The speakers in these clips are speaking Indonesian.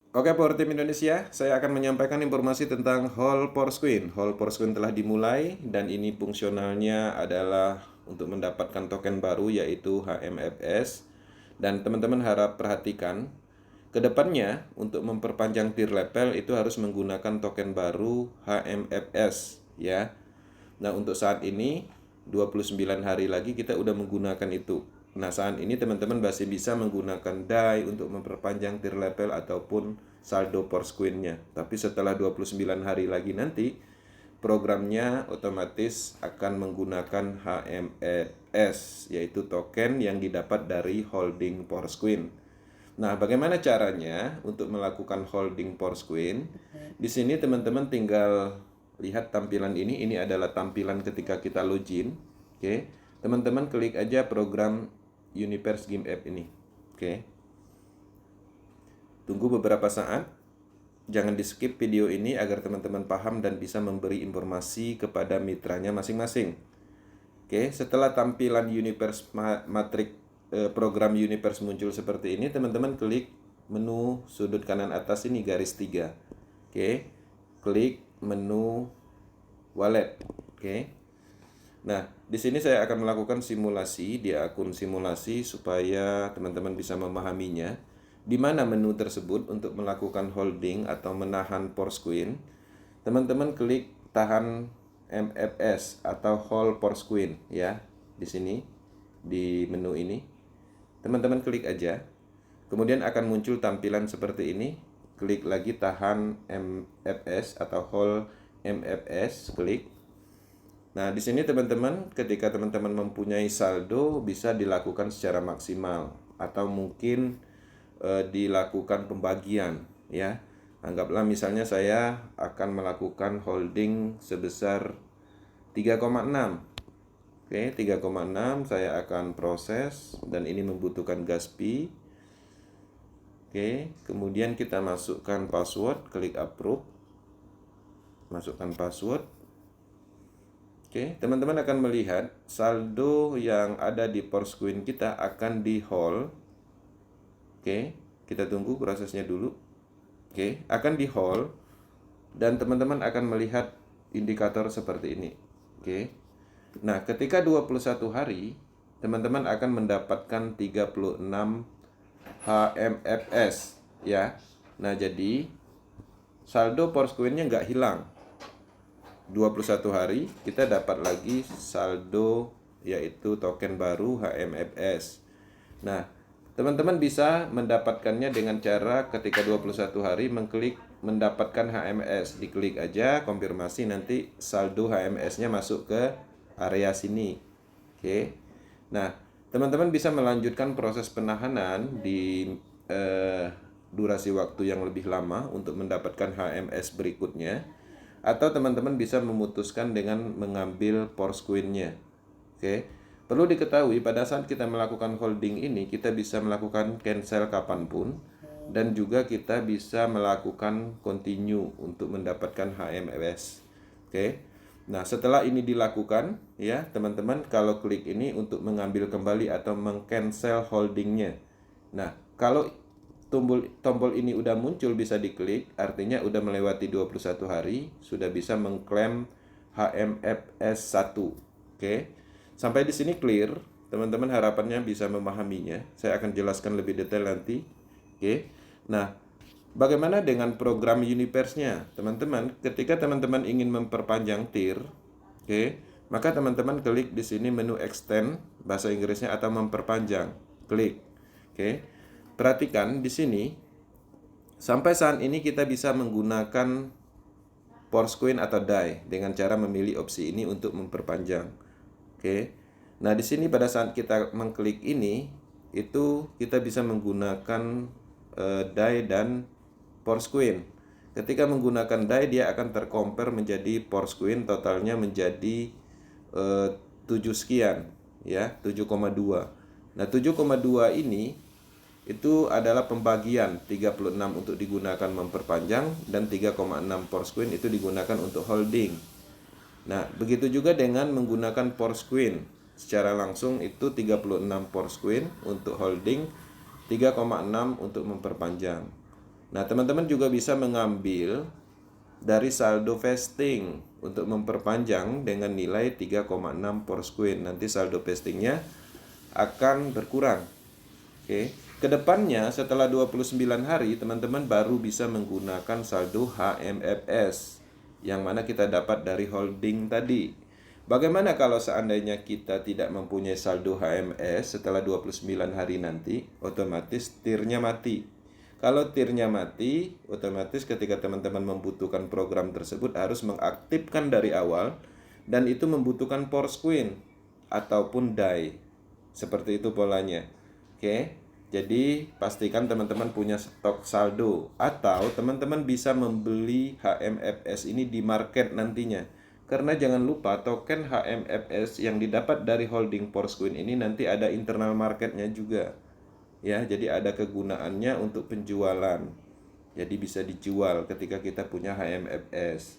Oke, for tim Indonesia, saya akan menyampaikan informasi tentang Hall Porsquin. Hall Porsquin telah dimulai dan ini fungsionalnya adalah untuk mendapatkan token baru yaitu HMFS. Dan teman-teman harap perhatikan, kedepannya untuk memperpanjang tier level itu harus menggunakan token baru HMFS ya. Nah, untuk saat ini 29 hari lagi kita udah menggunakan itu. Nah, saat ini teman-teman masih bisa menggunakan DAI untuk memperpanjang tier level ataupun saldo Porsquin-nya. Tapi setelah 29 hari lagi nanti programnya otomatis akan menggunakan HMES, yaitu token yang didapat dari holding Porsquin. Nah, bagaimana caranya untuk melakukan holding Porsquin? Di sini teman-teman tinggal lihat tampilan ini. Ini adalah tampilan ketika kita login. Oke, teman-teman klik aja program Universe Game App ini. Oke, tunggu beberapa saat. Jangan di skip video ini agar teman-teman paham dan bisa memberi informasi kepada mitranya masing-masing. Oke, setelah tampilan Universe Matrix program Universe muncul seperti ini, teman-teman klik menu sudut kanan atas ini garis 3. Oke, klik menu wallet. Oke. Nah, di sini saya akan melakukan simulasi di akun simulasi supaya teman-teman bisa memahaminya. Di mana menu tersebut untuk melakukan holding atau menahan Porsquin, teman-teman klik tahan MFS atau hold Porsquin ya. Di sini di menu ini teman-teman klik aja. Kemudian akan muncul tampilan seperti ini. Klik lagi tahan MFS atau hold MFS, klik. Nah, di sini teman-teman, ketika teman-teman mempunyai saldo bisa dilakukan secara maksimal atau mungkin dilakukan pembagian ya. Anggaplah misalnya saya akan melakukan holding sebesar 3,6. Oke, 3,6 saya akan proses dan ini membutuhkan gas fee. Oke, kemudian kita masukkan password, klik approve. Masukkan password. Oke, teman-teman akan melihat saldo yang ada di Porsquin kita akan di hold. Oke, kita tunggu prosesnya dulu. Oke, akan di hold dan teman-teman akan melihat indikator seperti ini. Oke. Nah, ketika 21 hari, teman-teman akan mendapatkan 36 HMFS ya. Nah, jadi saldo Porsquin-nya nggak hilang. 21 hari kita dapat lagi saldo yaitu token baru HMFS. Nah, teman-teman bisa mendapatkannya dengan cara ketika 21 hari mengklik mendapatkan HMS, diklik aja konfirmasi, nanti saldo HMS-nya masuk ke area sini. Oke. Nah, teman-teman bisa melanjutkan proses penahanan di durasi waktu yang lebih lama untuk mendapatkan HMS berikutnya. Atau teman-teman bisa memutuskan dengan mengambil Porsquin-nya. Oke. Perlu diketahui pada saat kita melakukan holding ini kita bisa melakukan cancel kapanpun dan juga kita bisa melakukan continue untuk mendapatkan HMS. Oke. Nah, setelah ini dilakukan ya, teman-teman kalau klik ini untuk mengambil kembali atau meng-cancel holdingnya. Nah, kalau tombol ini udah muncul bisa diklik, artinya udah melewati 21 hari, sudah bisa mengklaim HMFS 1. Oke. Sampai di sini clear. Teman-teman harapannya bisa memahaminya. Saya akan jelaskan lebih detail nanti. Oke. Nah, bagaimana dengan program Universe-nya? Teman-teman, ketika teman-teman ingin memperpanjang tier, oke, maka teman-teman klik di sini menu extend bahasa Inggrisnya atau memperpanjang. Klik. Oke. Perhatikan di sini, sampai saat ini kita bisa menggunakan Porsquin atau DAI dengan cara memilih opsi ini untuk memperpanjang. Oke. Nah, di sini pada saat kita mengklik ini, itu kita bisa menggunakan DAI dan Porsquin. Ketika menggunakan DAI dia akan tercompare menjadi Porsquin, totalnya menjadi 7 sekian ya, 7,2. Nah, 7,2 ini itu adalah pembagian 36 untuk digunakan memperpanjang dan 3,6 Porsquin itu digunakan untuk holding. Nah, begitu juga dengan menggunakan Porsquin. Secara langsung itu 36 Porsquin untuk holding, 3,6 untuk memperpanjang. Nah, teman-teman juga bisa mengambil dari saldo vesting untuk memperpanjang dengan nilai 3,6 Porsquin. Nanti saldo vestingnya akan berkurang. Oke. Kedepannya setelah 29 hari teman-teman baru bisa menggunakan saldo HMFS yang mana kita dapat dari holding tadi. Bagaimana kalau seandainya kita tidak mempunyai saldo HMS setelah 29 hari nanti, otomatis tirnya mati. Kalau tirnya mati, otomatis ketika teman-teman membutuhkan program tersebut harus mengaktifkan dari awal dan itu membutuhkan Porsquin ataupun DAI. Seperti itu polanya. Oke. Jadi pastikan teman-teman punya stok saldo atau teman-teman bisa membeli HMFS ini di market nantinya. Karena jangan lupa token HMFS yang didapat dari holding Porsquin ini nanti ada internal marketnya juga. Ya, jadi ada kegunaannya untuk penjualan. Jadi bisa dijual ketika kita punya HMFS.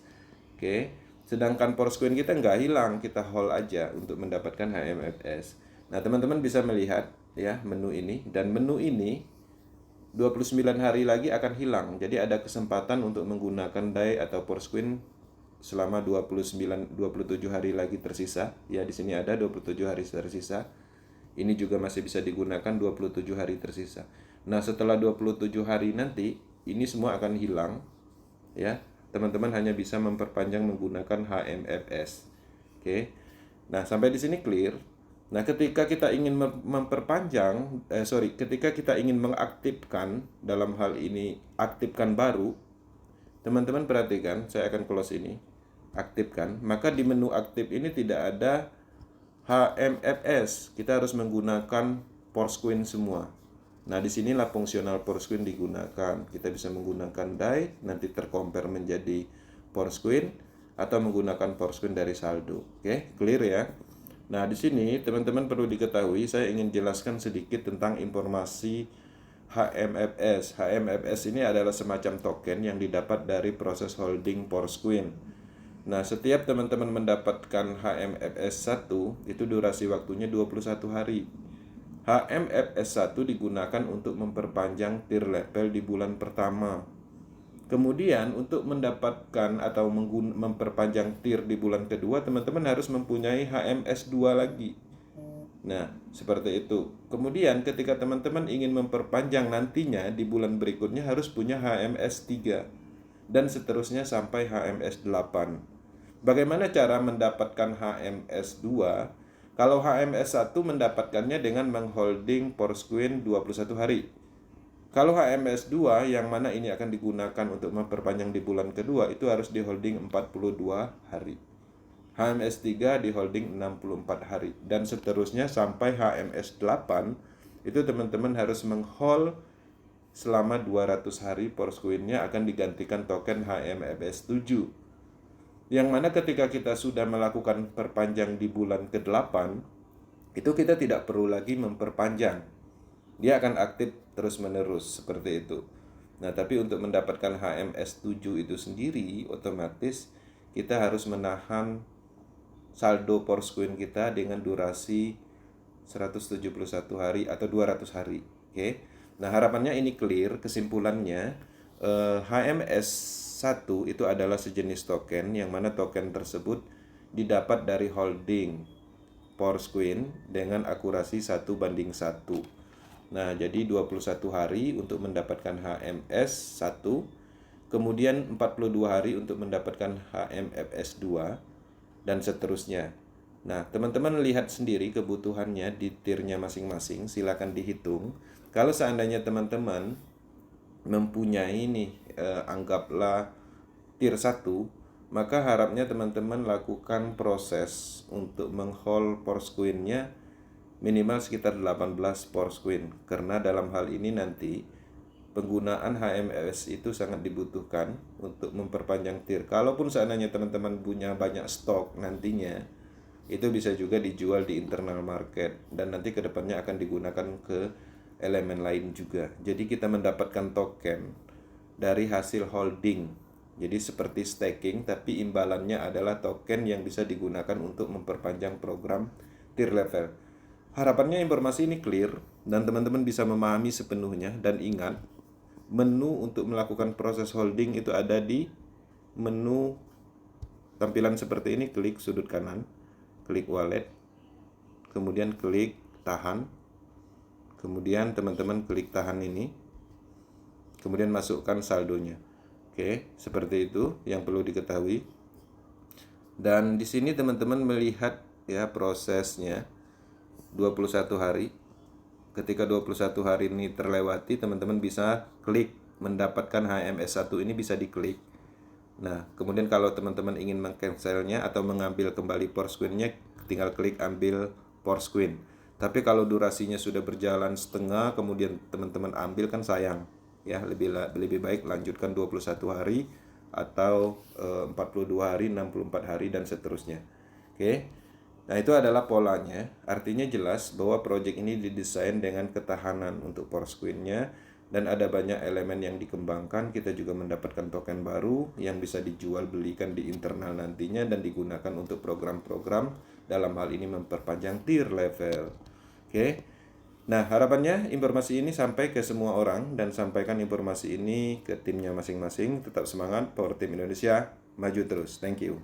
Oke. Sedangkan Porsquin kita nggak hilang, kita hold aja untuk mendapatkan HMFS. Nah, teman-teman bisa melihat ya menu ini, dan menu ini 29 hari lagi akan hilang. Jadi ada kesempatan untuk menggunakan DAI atau Porsquin selama 27 hari lagi tersisa. Ya, di sini ada 27 hari tersisa. Ini juga masih bisa digunakan 27 hari tersisa. Nah, setelah 27 hari nanti ini semua akan hilang ya. Teman-teman hanya bisa memperpanjang menggunakan HMFS. Oke. Nah, sampai di sini clear. Nah, ketika kita ingin ketika kita ingin mengaktifkan, dalam hal ini aktifkan baru, teman-teman perhatikan, saya akan close ini, aktifkan, maka di menu aktif ini tidak ada HMFS, kita harus menggunakan Porsquin semua. Nah, disinilah fungsional Porsquin digunakan. Kita bisa menggunakan DAI, nanti tercompare menjadi Porsquin, atau menggunakan Porsquin dari saldo. Oke, clear ya? Nah, di sini teman-teman perlu diketahui, saya ingin jelaskan sedikit tentang informasi HMFS. HMFS ini adalah semacam token yang didapat dari proses holding Porsquin. Nah, setiap teman-teman mendapatkan HMFS 1, itu durasi waktunya 21 hari. HMFS 1 digunakan untuk memperpanjang tier level di bulan pertama. Kemudian untuk mendapatkan atau memperpanjang tier di bulan kedua, teman-teman harus mempunyai HMS 2 lagi. Nah, seperti itu. Kemudian ketika teman-teman ingin memperpanjang nantinya di bulan berikutnya harus punya HMS 3 dan seterusnya sampai HMS 8. Bagaimana cara mendapatkan HMS 2? Kalau HMS 1 mendapatkannya dengan mengholding Porsquin 21 hari. Kalau HMS 2 yang mana ini akan digunakan untuk memperpanjang di bulan kedua, itu harus di holding 42 hari. HMS 3 di holding 64 hari dan seterusnya sampai HMS 8 itu teman-teman harus menghold selama 200 hari. Porsquinnya akan digantikan token HMFS 7. Yang mana ketika kita sudah melakukan perpanjang di bulan ke-8, itu kita tidak perlu lagi memperpanjang. Dia akan aktif terus-menerus seperti itu. Nah, tapi untuk mendapatkan HMS 7 itu sendiri, otomatis kita harus menahan saldo Porsquin kita dengan durasi 171 hari atau 200 hari. Oke. Nah, harapannya ini clear. Kesimpulannya, HMS 1 itu adalah sejenis token yang mana token tersebut didapat dari holding Porsquin dengan akurasi 1:1. Nah, jadi 21 hari untuk mendapatkan HMS 1, kemudian 42 hari untuk mendapatkan HMFS 2, dan seterusnya. Nah, teman-teman lihat sendiri kebutuhannya di tiernya masing-masing, silakan dihitung. Kalau seandainya teman-teman mempunyai anggaplah tier 1, maka harapnya teman-teman lakukan proses untuk menghold Porsquin-nya minimal sekitar 18 Porsquin, karena dalam hal ini nanti penggunaan HMFS itu sangat dibutuhkan untuk memperpanjang tier. Kalaupun seandainya teman-teman punya banyak stok nantinya, itu bisa juga dijual di internal market dan nanti kedepannya akan digunakan ke elemen lain juga. Jadi kita mendapatkan token dari hasil holding. Jadi seperti staking, tapi imbalannya adalah token yang bisa digunakan untuk memperpanjang program tier level. Harapannya informasi ini clear dan teman-teman bisa memahami sepenuhnya. Dan ingat, menu untuk melakukan proses holding itu ada di menu tampilan seperti ini. Klik sudut kanan, klik wallet, kemudian klik tahan, kemudian teman-teman klik tahan ini, kemudian masukkan saldonya. Oke, seperti itu yang perlu diketahui. Dan di sini teman-teman melihat ya prosesnya 21 hari. Ketika 21 hari ini terlewati, teman-teman bisa klik mendapatkan HMS1 ini, bisa diklik. Nah, kemudian kalau teman-teman ingin mengcancelnya atau mengambil kembali Porsquin-nya, tinggal klik ambil Porsquin. Tapi kalau durasinya sudah berjalan setengah, kemudian teman-teman ambil, kan sayang. Ya, lebih baik lanjutkan 21 hari atau 42 hari, 64 hari dan seterusnya. Oke. Nah, itu adalah polanya. Artinya jelas bahwa project ini didesain dengan ketahanan untuk Porsquin-nya, dan ada banyak elemen yang dikembangkan. Kita juga mendapatkan token baru yang bisa dijual belikan di internal nantinya dan digunakan untuk program-program, dalam hal ini memperpanjang tier level. Oke. Nah, harapannya informasi ini sampai ke semua orang, dan sampaikan informasi ini ke timnya masing-masing. Tetap semangat, Power Team Indonesia, maju terus. Thank you.